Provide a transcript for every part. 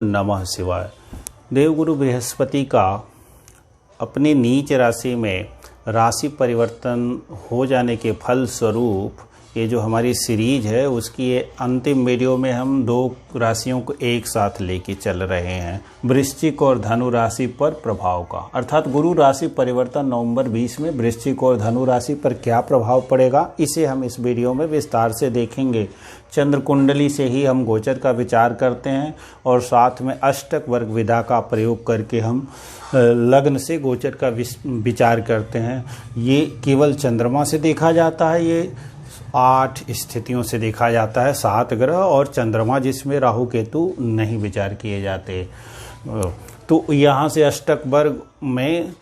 नमः शिवाय। देवगुरु बृहस्पति का अपनी नीच राशि में राशि परिवर्तन हो जाने के फल स्वरूप ये जो हमारी सीरीज है उसकी ये अंतिम वीडियो में हम दो राशियों को एक साथ लेके चल रहे हैं, वृश्चिक और धनु राशि पर प्रभाव का। अर्थात गुरु राशि परिवर्तन नवंबर 20 में वृश्चिक और धनु राशि पर क्या प्रभाव पड़ेगा, इसे हम इस वीडियो में विस्तार से देखेंगे। चंद्र कुंडली से ही हम गोचर का विचार करते हैं और साथ में अष्टक वर्ग विधा का प्रयोग करके हम लग्न से गोचर का विचार करते हैं। ये केवल चंद्रमा से देखा जाता है, ये 8 स्थितियों से देखा जाता है, 7 ग्रह और चंद्रमा जिसमें राहु केतु नहीं विचार किए जाते। तो यहाँ से अष्टक वर्ग में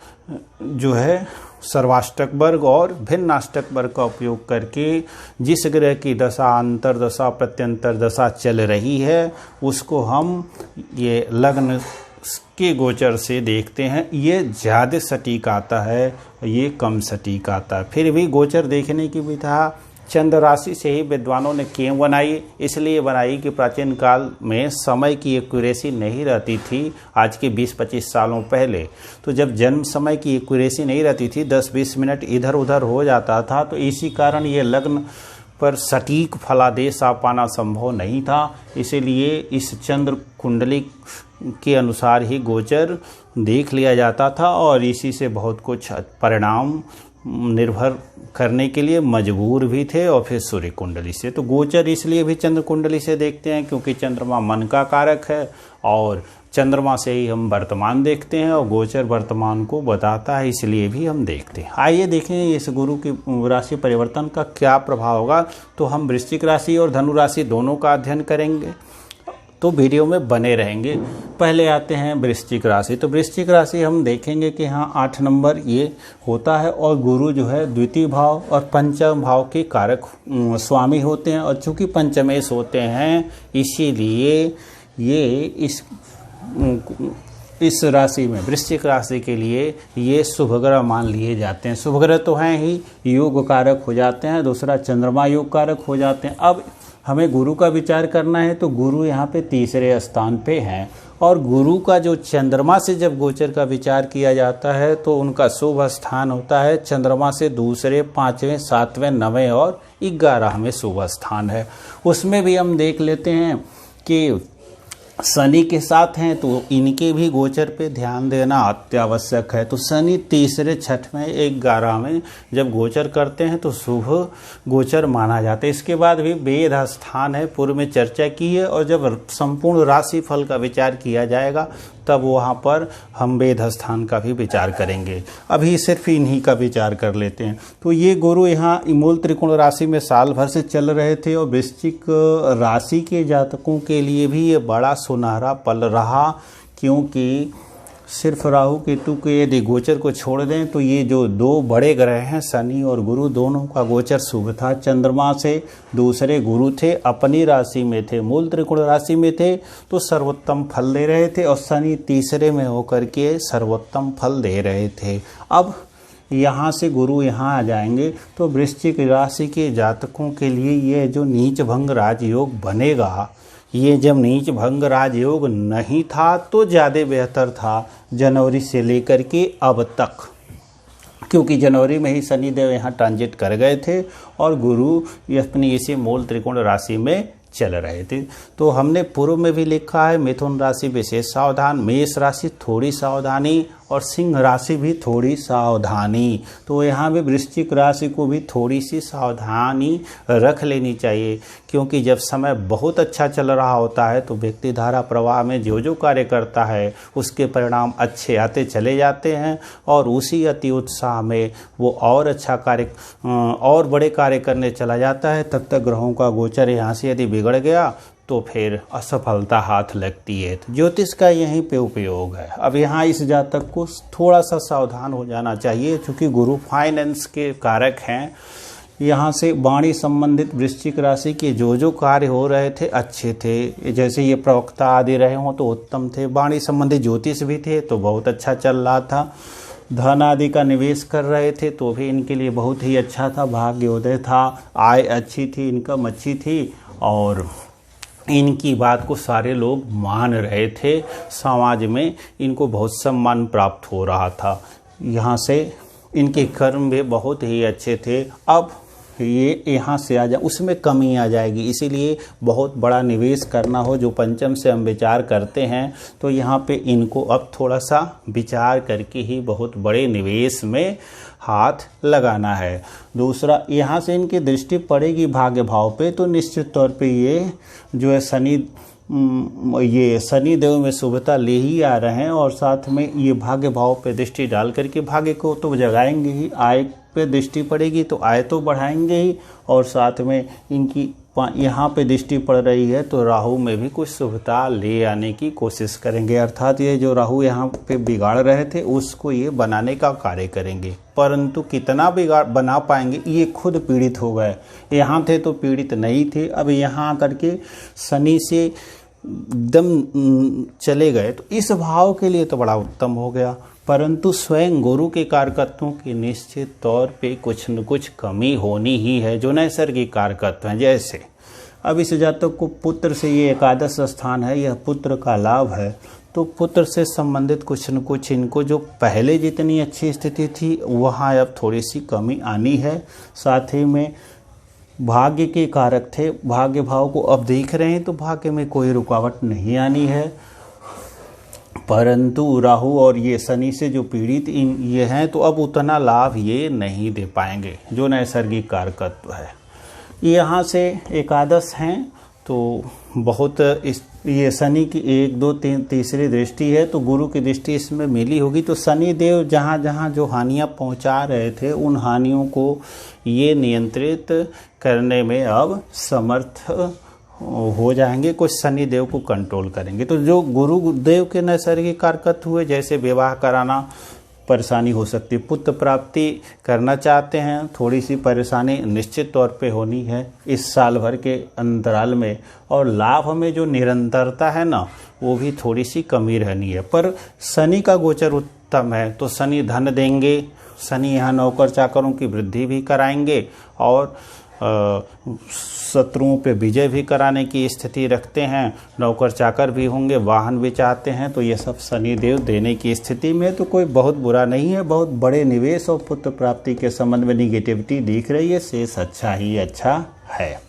जो है सर्वाष्टक वर्ग और भिन्नाष्टक वर्ग का उपयोग करके जिस ग्रह की दशा अंतर दशा प्रत्यंतर दशा चल रही है उसको हम ये लग्न के गोचर से देखते हैं। ये ज़्यादा सटीक आता है, ये कम सटीक आता है। फिर भी गोचर देखने की विधा चंद्र राशि से ही विद्वानों ने क्यों बनाई, इसलिए बनाई कि प्राचीन काल में समय की एक्यूरेसी नहीं रहती थी। आज के 20-25 सालों पहले तो जब जन्म समय की एक्यूरेसी नहीं रहती थी, 10-20 मिनट इधर उधर हो जाता था, तो इसी कारण ये लग्न पर सटीक फलादेश आ पाना संभव नहीं था। इसीलिए इस चंद्र कुंडली के अनुसार ही गोचर देख लिया जाता था और इसी से बहुत कुछ परिणाम निर्भर करने के लिए मजबूर भी थे। और फिर सूर्य कुंडली से, तो गोचर इसलिए भी चंद्र कुंडली से देखते हैं क्योंकि चंद्रमा मन का कारक है और चंद्रमा से ही हम वर्तमान देखते हैं और गोचर वर्तमान को बताता है, इसलिए भी हम देखते हैं। आइए देखें इस गुरु की राशि परिवर्तन का क्या प्रभाव होगा। तो हम वृश्चिक राशि और धनु राशि दोनों का अध्ययन करेंगे, तो वीडियो में बने रहेंगे। पहले आते हैं वृश्चिक राशि। तो वृश्चिक राशि हम देखेंगे कि हाँ 8 नंबर ये होता है और गुरु जो है द्वितीय भाव और पंचम भाव के कारक स्वामी होते हैं और चूंकि पंचमेश होते हैं इसीलिए ये इस राशि में वृश्चिक राशि के लिए ये शुभ ग्रह मान लिए जाते हैं। शुभ ग्रह तो हैं ही, योग कारक हो जाते हैं, दूसरा चंद्रमा योग कारक हो जाते हैं। अब हमें गुरु का विचार करना है तो गुरु यहाँ पे तीसरे स्थान पे हैं और गुरु का जो चंद्रमा से जब गोचर का विचार किया जाता है तो उनका शुभ स्थान होता है चंद्रमा से दूसरे, 5वें, 7वें, 9वें और 11वें शुभ स्थान है। उसमें भी हम देख लेते हैं कि शनि के साथ हैं तो इनके भी गोचर पे ध्यान देना अत्यावश्यक है। तो शनि तीसरे, 6वें, 11वें जब गोचर करते हैं तो शुभ गोचर माना जाता है। इसके बाद भी वेद स्थान है, पूर्व में चर्चा की है, और जब संपूर्ण राशि फल का विचार किया जाएगा तब वहाँ पर हम वेद स्थान का भी विचार करेंगे। अभी सिर्फ इन्हीं का विचार कर लेते हैं। तो ये गुरु यहाँ मूल त्रिकोण राशि में साल भर से चल रहे थे और वृश्चिक राशि के जातकों के लिए भी ये बड़ा सुनहरा पल रहा, क्योंकि सिर्फ राहु केतु के यदि गोचर को छोड़ दें तो ये जो दो बड़े ग्रह हैं शनि और गुरु, दोनों का गोचर शुभ था। चंद्रमा से दूसरे गुरु थे, अपनी राशि में थे, मूल त्रिकोण राशि में थे तो सर्वोत्तम फल दे रहे थे और शनि तीसरे में होकर के सर्वोत्तम फल दे रहे थे। अब यहाँ से गुरु यहाँ आ जाएंगे तो वृश्चिक राशि के जातकों के लिए ये जो नीच भंग राजयोग बनेगा, ये जब नीच भंग राजयोग नहीं था तो ज़्यादा बेहतर था जनवरी से लेकर के अब तक, क्योंकि जनवरी में ही शनिदेव यहाँ ट्रांजिट कर गए थे और गुरु अपनी इसी मूल त्रिकोण राशि में चल रहे थे। तो हमने पूर्व में भी लिखा है मिथुन राशि विशेष सावधान, मेष राशि थोड़ी सावधानी और सिंह राशि भी थोड़ी सावधानी। तो यहाँ भी वृश्चिक राशि को भी थोड़ी सी सावधानी रख लेनी चाहिए, क्योंकि जब समय बहुत अच्छा चल रहा होता है तो व्यक्ति धारा प्रवाह में जो जो कार्य करता है उसके परिणाम अच्छे आते चले जाते हैं और उसी अति उत्साह में वो और अच्छा कार्य और बड़े कार्य करने चला जाता है। तब तक ग्रहों का गोचर यहाँ से यदि बिगड़ गया तो फिर असफलता हाथ लगती है। तो ज्योतिष का यहीं पे उपयोग है। अब यहाँ इस जातक को थोड़ा सा सावधान हो जाना चाहिए, क्योंकि गुरु फाइनेंस के कारक हैं। यहाँ से वाणी संबंधित वृश्चिक राशि के जो कार्य हो रहे थे अच्छे थे, जैसे ये प्रवक्ता आदि रहे हों तो उत्तम थे। वाणी संबंधित ज्योतिष भी थे तो बहुत अच्छा चल रहा था। धन आदि का निवेश कर रहे थे तो भी इनके लिए बहुत ही अच्छा था, भाग्योदय था, आय अच्छी थी, इनकम अच्छी थी और इनकी बात को सारे लोग मान रहे थे, समाज में इनको बहुत सम्मान प्राप्त हो रहा था। यहाँ से इनके कर्म भी बहुत ही अच्छे थे। अब ये यहाँ से आ जाए उसमें कमी आ जाएगी, इसीलिए बहुत बड़ा निवेश करना हो, जो पंचम से हम विचार करते हैं, तो यहाँ पे इनको अब थोड़ा सा विचार करके ही बहुत बड़े निवेश में हाथ लगाना है। दूसरा, यहाँ से इनकी दृष्टि पड़ेगी भाग्य भाव पे, तो निश्चित तौर पे ये जो है शनि देव में शुभता ले ही आ रहे हैं, और साथ में ये भाग्य भाव पे दृष्टि डाल करके भाग्य को तो जगाएंगे ही, आय पे दृष्टि पड़ेगी तो आय तो बढ़ाएंगे ही, और साथ में इनकी यहाँ पे दृष्टि पड़ रही है तो राहु में भी कुछ शुभता ले आने की कोशिश करेंगे। अर्थात ये जो राहु यहाँ पे बिगाड़ रहे थे उसको ये बनाने का कार्य करेंगे, परंतु कितना बिगाड़ बना पाएंगे, ये खुद पीड़ित हो गए। यहाँ थे तो पीड़ित नहीं थे, अब यहाँ आकर के शनि से एकदम चले गए, तो इस भाव के लिए तो बड़ा उत्तम हो गया। परंतु स्वयं गुरु के कारकत्वों की निश्चित तौर पे कुछ न कुछ कमी होनी ही है, जो नैसर्गिक कारकत्व हैं। जैसे अब इस जातक को पुत्र से, ये एकादश स्थान है, यह पुत्र का लाभ है, तो पुत्र से संबंधित कुछ न कुछ इनको जो पहले जितनी अच्छी स्थिति थी वहाँ अब थोड़ी सी कमी आनी है। साथ ही में भाग्य के कारक थे, भाग्य भाव को अब देख रहे हैं तो भाग्य में कोई रुकावट नहीं आनी है, परंतु राहु और ये शनि से जो पीड़ित ये हैं तो अब उतना लाभ ये नहीं दे पाएंगे, जो नैसर्गिक कारकत्व है। यहाँ से एकादश हैं तो बहुत ये शनि की 1 2 3 तीसरी दृष्टि है, तो गुरु की दृष्टि इसमें मिली होगी, तो शनि देव जहाँ जहाँ जो हानियाँ पहुँचा रहे थे उन हानियों को ये नियंत्रित करने में अब समर्थ हो जाएंगे, कुछ शनि देव को कंट्रोल करेंगे। तो जो गुरुदेव के नैसर्गिक कारकत्व हुए, जैसे विवाह कराना परेशानी हो सकती है, पुत्र प्राप्ति करना चाहते हैं, थोड़ी सी परेशानी निश्चित तौर पे होनी है इस साल भर के अंतराल में, और लाभ में जो निरंतरता है ना वो भी थोड़ी सी कमी रहनी है। पर शनि का गोचर उत्तम है, तो शनि धन देंगे, शनि यहाँ नौकर चाकरों की वृद्धि भी कराएंगे और शत्रुओं पे विजय भी कराने की स्थिति रखते हैं, नौकर चाकर भी होंगे, वाहन भी चाहते हैं, तो ये सब शनि देव देने की स्थिति में तो कोई बहुत बुरा नहीं है। बहुत बड़े निवेश और पुत्र प्राप्ति के संबंध में निगेटिविटी दिख रही है, शेष अच्छा ही अच्छा है।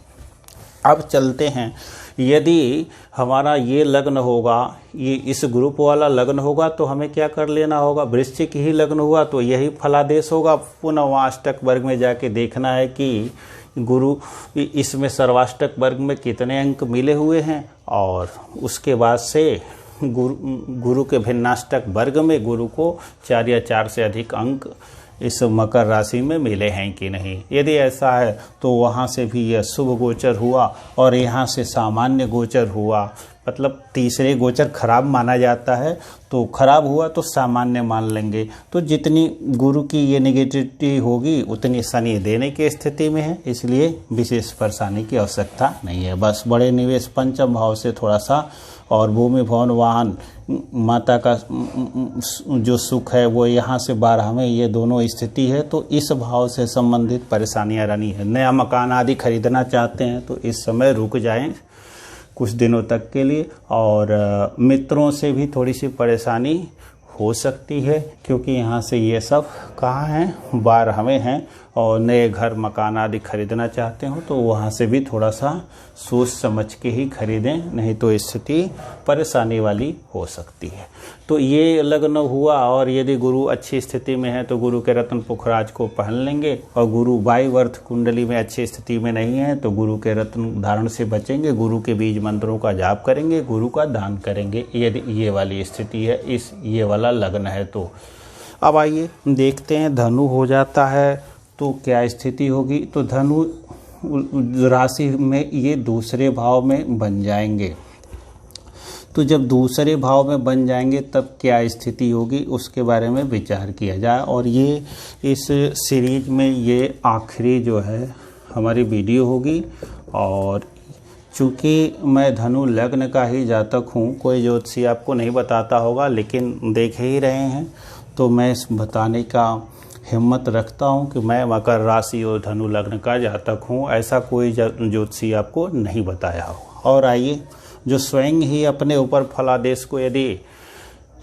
अब चलते हैं, यदि हमारा ये लग्न होगा, ये इस ग्रुप वाला लग्न होगा तो हमें क्या कर लेना होगा, वृश्चिक ही लग्न हुआ तो यही फलादेश होगा। पुनः वहाँ अष्टक वर्ग में जाके देखना है कि गुरु इसमें सर्वाष्टक वर्ग में कितने अंक मिले हुए हैं, और उसके बाद से गुरु के भिन्नाष्टक वर्ग में गुरु को 4 या 4 से अधिक अंक इस मकर राशि में मिले हैं कि नहीं। यदि ऐसा है तो वहाँ से भी यह शुभ गोचर हुआ और यहाँ से सामान्य गोचर हुआ, मतलब तीसरे गोचर खराब माना जाता है, तो खराब हुआ तो सामान्य मान लेंगे। तो जितनी गुरु की ये नेगेटिविटी होगी उतनी शनि देने की स्थिति में है, इसलिए विशेष परेशानी की आवश्यकता नहीं है। बस बड़े निवेश पंचम भाव से थोड़ा सा, और भूमि भवन वाहन माता का जो सुख है वो यहाँ से 12 में, ये दोनों स्थिति है, तो इस भाव से संबंधित परेशानियाँ रहनी है। नया मकान आदि खरीदना चाहते हैं तो इस समय रुक जाएं कुछ दिनों तक के लिए, और मित्रों से भी थोड़ी सी परेशानी हो सकती है, क्योंकि यहाँ से ये सब कहाँ हैं, 12 में हैं, और नए घर मकान आदि खरीदना चाहते हो तो वहाँ से भी थोड़ा सा सोच समझ के ही खरीदें, नहीं तो स्थिति परेशानी वाली हो सकती है। तो ये लग्न हुआ, और यदि गुरु अच्छी स्थिति में है तो गुरु के रत्न पुखराज को पहन लेंगे, और गुरु वायुवर्त कुंडली में अच्छी स्थिति में नहीं है तो गुरु के रत्न धारण से बचेंगे, गुरु के बीज मंत्रों का जाप करेंगे, गुरु का दान करेंगे, यदि ये वाली स्थिति है, ये वाला लग्न है तो। अब आइए देखते हैं धनु हो जाता है तो क्या स्थिति होगी। तो धनु राशि में ये दूसरे भाव में बन जाएंगे, तो जब दूसरे भाव में बन जाएंगे तब क्या स्थिति होगी उसके बारे में विचार किया जाए। और ये इस सीरीज में ये आखिरी जो है हमारी वीडियो होगी, और चूँकि मैं धनु लग्न का ही जातक हूँ, कोई ज्योतिषी आपको नहीं बताता होगा, लेकिन देख ही रहे हैं तो मैं बताने का हिम्मत रखता हूँ कि मैं मकर राशि और धनु लग्न का जातक हूँ, ऐसा कोई ज्योतिषी आपको नहीं बताया हो। और आइए जो स्वयं ही अपने ऊपर फलादेश को यदि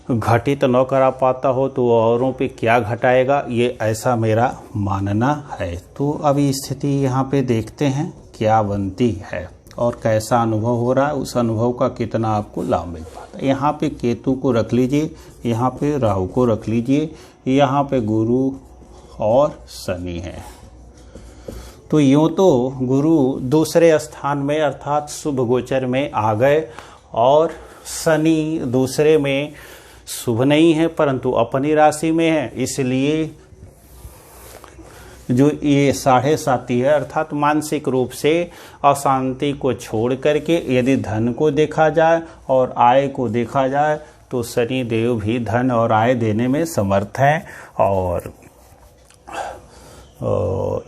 घटित न करा पाता हो तो औरों पे क्या घटाएगा, ये ऐसा मेरा मानना है। तो अभी स्थिति यहाँ पे देखते हैं क्या बनती है और कैसा अनुभव हो रहा है, उस अनुभव का कितना आपको लाभ मिल पाता है। यहाँ पे केतु को रख लीजिए, यहाँ पे राहु को रख लीजिए, यहाँ पे गुरु और शनि है। तो यूँ तो गुरु दूसरे स्थान में अर्थात शुभ गोचर में आ गए और शनि दूसरे में शुभ नहीं है परंतु अपनी राशि में है, इसलिए जो ये 7.5 है अर्थात मानसिक रूप से अशांति को छोड़ करके यदि धन को देखा जाए और आय को देखा जाए तो शनि देव भी धन और आय देने में समर्थ हैं। और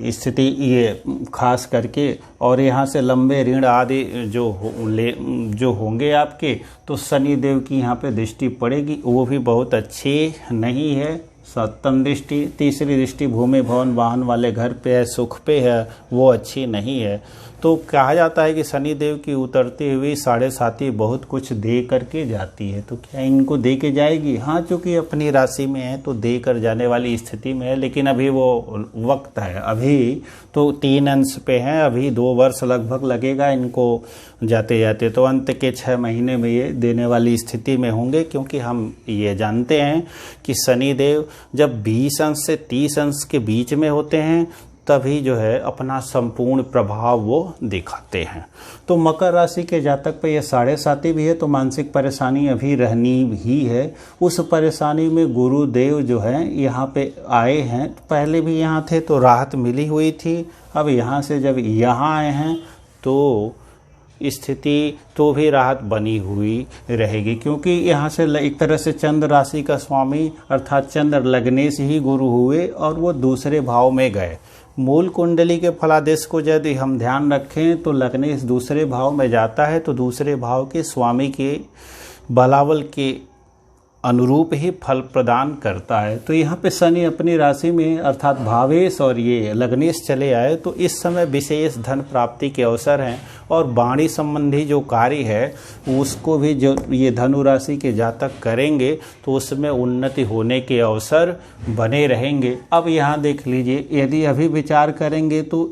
स्थिति ये खास करके और यहाँ से लंबे ऋण आदि जो होंगे आपके, तो शनि देव की यहाँ पे दृष्टि पड़ेगी, वो भी बहुत अच्छी नहीं है। सप्तम दृष्टि, तीसरी दृष्टि भूमि भवन वाहन वाले घर पे है, सुख पे है, वो अच्छी नहीं है। तो कहा जाता है कि शनि देव की उतरती हुई 7.5 बहुत कुछ दे करके जाती है। तो क्या इनको दे के जाएगी? हाँ, चूँकि अपनी राशि में है तो दे कर जाने वाली स्थिति में है, लेकिन अभी वो वक्त है, अभी तो 3 अंश पे हैं, अभी 2 वर्ष लगभग लगेगा इनको जाते जाते। तो अंत के 6 महीने में ये देने वाली स्थिति में होंगे, क्योंकि हम ये जानते हैं कि शनि देव जब 20 अंश से 30 अंश के बीच में होते हैं तभी जो है अपना संपूर्ण प्रभाव वो दिखाते हैं। तो मकर राशि के जातक पे ये 7.5 भी है तो मानसिक परेशानी अभी रहनी ही है। उस परेशानी में गुरुदेव जो है यहाँ पे आए हैं, पहले भी यहाँ थे तो राहत मिली हुई थी, अब यहाँ से जब यहाँ आए हैं तो स्थिति तो भी राहत बनी हुई रहेगी, क्योंकि यहाँ से एक तरह से चंद्र राशि का स्वामी अर्थात चंद्र लग्नेश ही गुरु हुए और वो दूसरे भाव में गए। मूल कुंडली के फलादेश को यदि हम ध्यान रखें तो लग्नेश दूसरे भाव में जाता है तो दूसरे भाव के स्वामी के बलाबल के अनुरूप ही फल प्रदान करता है। तो यहाँ पे शनि अपनी राशि में अर्थात भावेश और ये लग्नेश चले आए तो इस समय विशेष धन प्राप्ति के अवसर हैं और वाणी संबंधी जो कार्य है उसको भी जो ये धनु राशि के जातक करेंगे तो उसमें उन्नति होने के अवसर बने रहेंगे। अब यहाँ देख लीजिए, यदि अभी विचार करेंगे तो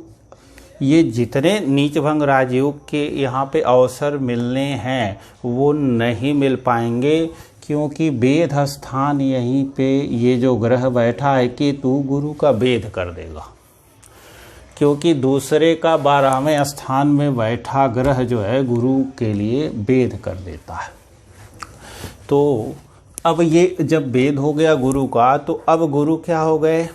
ये जितने नीचभंग राजयोग के यहाँ पे अवसर मिलने हैं वो नहीं मिल पाएंगे, क्योंकि वेद स्थान यहीं पे ये जो ग्रह बैठा है केतु गुरु का वेद कर देगा, क्योंकि दूसरे का 12वें स्थान में बैठा ग्रह जो है गुरु के लिए वेद कर देता है। तो अब ये जब वेद हो गया गुरु का तो अब गुरु क्या हो गए,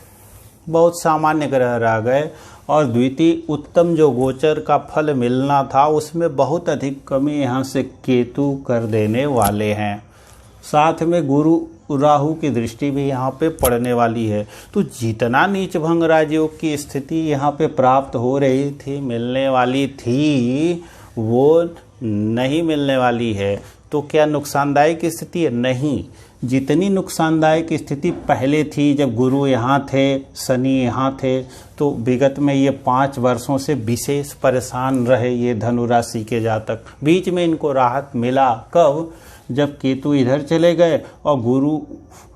बहुत सामान्य ग्रह रह गए और द्वितीय उत्तम जो गोचर का फल मिलना था उसमें बहुत अधिक कमी यहाँ से केतु कर देने वाले हैं। साथ में गुरु राहु की दृष्टि भी यहाँ पे पड़ने वाली है। तो जितना नीच भंग राजयोग की स्थिति यहाँ पे प्राप्त हो रही थी, मिलने वाली थी, वो नहीं मिलने वाली है। तो क्या नुकसानदायक स्थिति है? नहीं। जितनी नुकसानदायक स्थिति पहले थी जब गुरु यहाँ थे, शनि यहाँ थे, तो विगत में ये 5 वर्षों से विशेष परेशान रहे ये धनु राशि के जातक। बीच में इनको राहत मिला कब? जब केतु इधर चले गए और गुरु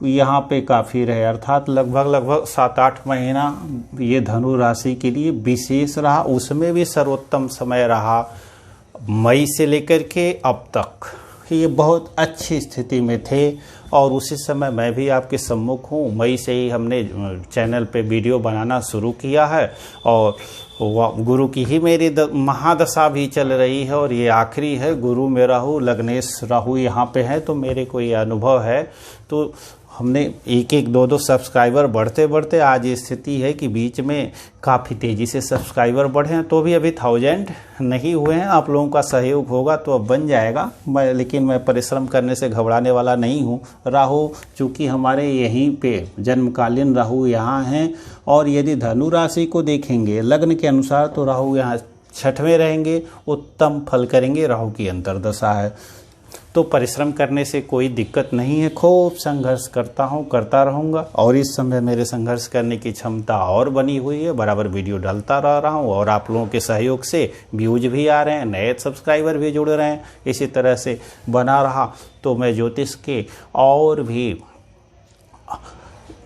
यहाँ पे काफ़ी रहे, अर्थात लगभग 7-8 महीना ये धनु राशि के लिए विशेष रहा। उसमें भी सर्वोत्तम समय रहा मई से लेकर के अब तक, ये बहुत अच्छी स्थिति में थे। और उसी समय मैं भी आपके सम्मुख हूँ, मई से ही हमने चैनल पे वीडियो बनाना शुरू किया है और गुरु की ही मेरी महादशा भी चल रही है और ये आखिरी है। गुरु में राहु, लग्नेश राहु यहाँ पे है, तो मेरे को ये अनुभव है। तो हमने 1-2 सब्सक्राइबर बढ़ते बढ़ते आज ये स्थिति है कि बीच में काफ़ी तेज़ी से सब्सक्राइबर बढ़े हैं, तो भी अभी 1000 नहीं हुए हैं। आप लोगों का सहयोग होगा तो अब बन जाएगा। लेकिन मैं परिश्रम करने से घबराने वाला नहीं हूँ। राहु चूँकि हमारे यहीं पे जन्मकालीन राहु यहाँ हैं और यदि धनु राशि को देखेंगे लग्न के अनुसार तो राहु यहाँ 6वें रहेंगे, उत्तम फल करेंगे। राहु की अंतर्दशा है। तो परिश्रम करने से कोई दिक्कत नहीं है। खूब संघर्ष करता हूँ, करता रहूँगा और इस समय मेरे संघर्ष करने की क्षमता और बनी हुई है। बराबर वीडियो डालता रह रहा हूँ और आप लोगों के सहयोग से व्यूज भी आ रहे हैं, नए सब्सक्राइबर भी जुड़ रहे हैं। इसी तरह से बना रहा तो मैं ज्योतिष के और भी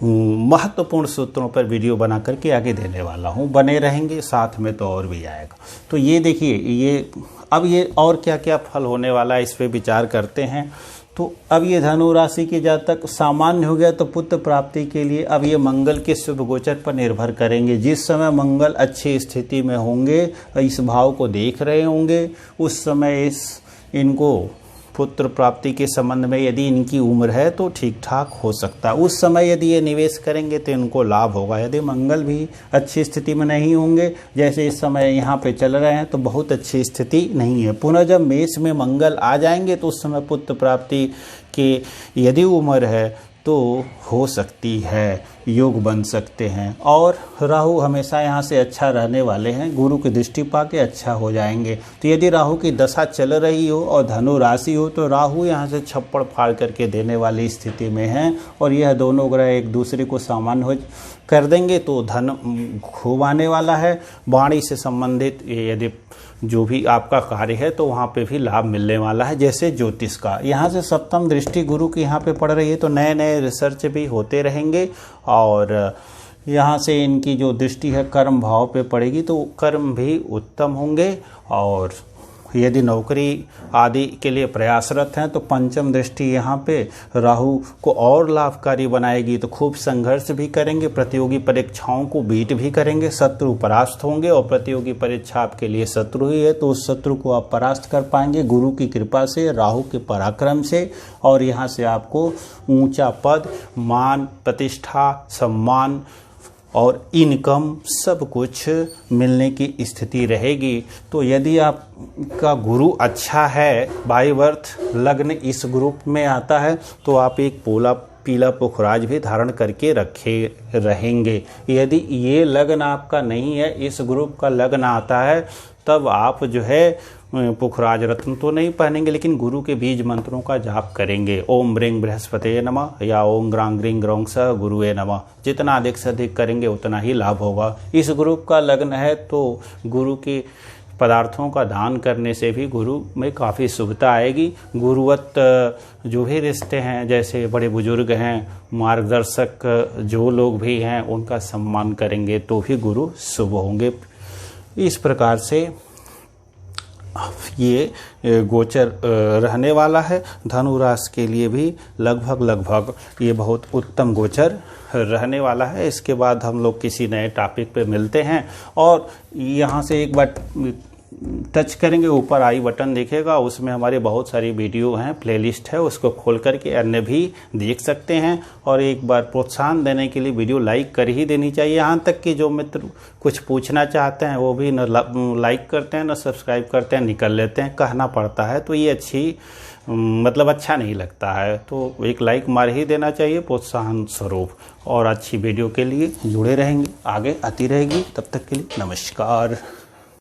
महत्वपूर्ण सूत्रों पर वीडियो बना करके आगे देने वाला हूँ। बने रहेंगे, साथ में तो और भी आएगा। तो ये देखिए, ये अब ये और क्या क्या फल होने वाला है, इस पे विचार करते हैं। तो अब ये धनु राशि के जातक सामान्य हो गया, तो पुत्र प्राप्ति के लिए अब ये मंगल के शुभ गोचर पर निर्भर करेंगे। जिस समय मंगल अच्छी स्थिति में होंगे, इस भाव को देख रहे होंगे, उस समय इनको पुत्र प्राप्ति के संबंध में यदि इनकी उम्र है तो ठीक ठाक हो सकता है। उस समय यदि ये निवेश करेंगे तो इनको लाभ होगा। यदि मंगल भी अच्छी स्थिति में नहीं होंगे, जैसे इस समय यहाँ पे चल रहे हैं, तो बहुत अच्छी स्थिति नहीं है। पुनः जब मेष में मंगल आ जाएंगे तो उस समय पुत्र प्राप्ति की यदि उम्र है तो हो सकती है, योग बन सकते हैं। और राहु हमेशा यहाँ से अच्छा रहने वाले हैं, गुरु की दृष्टि पाके अच्छा हो जाएंगे। तो यदि राहु की दशा चल रही हो और धनु राशि हो तो राहु यहाँ से छप्पड़ फाड़ करके देने वाली स्थिति में हैं और यह दोनों ग्रह एक दूसरे को सामान्य हो कर देंगे तो धन खूब आने वाला है। वाणी से संबंधित यदि जो भी आपका कार्य है तो वहाँ पे भी लाभ मिलने वाला है। जैसे ज्योतिष का यहाँ से सप्तम दृष्टि गुरु की यहाँ पे पड़ रही है तो नए नए रिसर्च भी होते रहेंगे और यहाँ से इनकी जो दृष्टि है कर्म भाव पे पड़ेगी तो कर्म भी उत्तम होंगे। और यदि नौकरी आदि के लिए प्रयासरत हैं तो पंचम दृष्टि यहाँ पे राहु को और लाभकारी बनाएगी। तो खूब संघर्ष भी करेंगे, प्रतियोगी परीक्षाओं को बीट भी करेंगे, शत्रु परास्त होंगे और प्रतियोगी परीक्षा आपके लिए शत्रु ही है तो उस शत्रु को आप परास्त कर पाएंगे गुरु की कृपा से, राहु के पराक्रम से। और यहाँ से आपको ऊंचा पद, मान, प्रतिष्ठा, सम्मान और इनकम सब कुछ मिलने की स्थिति रहेगी। तो यदि आपका गुरु अच्छा है, बाई बर्थ लग्न इस ग्रुप में आता है तो आप एक पीला पुखराज भी धारण करके रखे रहेंगे। यदि ये लग्न आपका नहीं है, इस ग्रुप का लग्न आता है, तब आप जो है पुखराज रत्न तो नहीं पहनेंगे लेकिन गुरु के बीज मंत्रों का जाप करेंगे। ओम ब्रिंग बृहस्पते नमः या ओम ग्रांग ग्रिंग ग्रौंग स गुरुए नमः। जितना अधिक से अधिक करेंगे उतना ही लाभ होगा। इस ग्रुप का लग्न है तो गुरु के पदार्थों का दान करने से भी गुरु में काफ़ी शुभता आएगी। गुरुवत जो भी रिश्ते हैं, जैसे बड़े बुजुर्ग हैं, मार्गदर्शक जो लोग भी हैं, उनका सम्मान करेंगे तो भी गुरु शुभ होंगे। इस प्रकार से ये गोचर रहने वाला है। धनु राशि के लिए भी लगभग ये बहुत उत्तम गोचर रहने वाला है। इसके बाद हम लोग किसी नए टॉपिक पे मिलते हैं और यहाँ से एक बार टच करेंगे, ऊपर आई बटन दिखेगा, उसमें हमारे बहुत सारी वीडियो हैं, प्लेलिस्ट है, उसको खोल करके अन्य भी देख सकते हैं। और एक बार प्रोत्साहन देने के लिए वीडियो लाइक कर ही देनी चाहिए। यहाँ तक कि जो मित्र कुछ पूछना चाहते हैं वो भी न लाइक करते हैं, न सब्सक्राइब करते हैं, निकल लेते हैं, कहना पड़ता है तो ये अच्छा नहीं लगता है। तो एक लाइक मार ही देना चाहिए प्रोत्साहन स्वरूप। और अच्छी वीडियो के लिए जुड़े रहेंगे, आगे आती रहेगी। तब तक के लिए नमस्कार।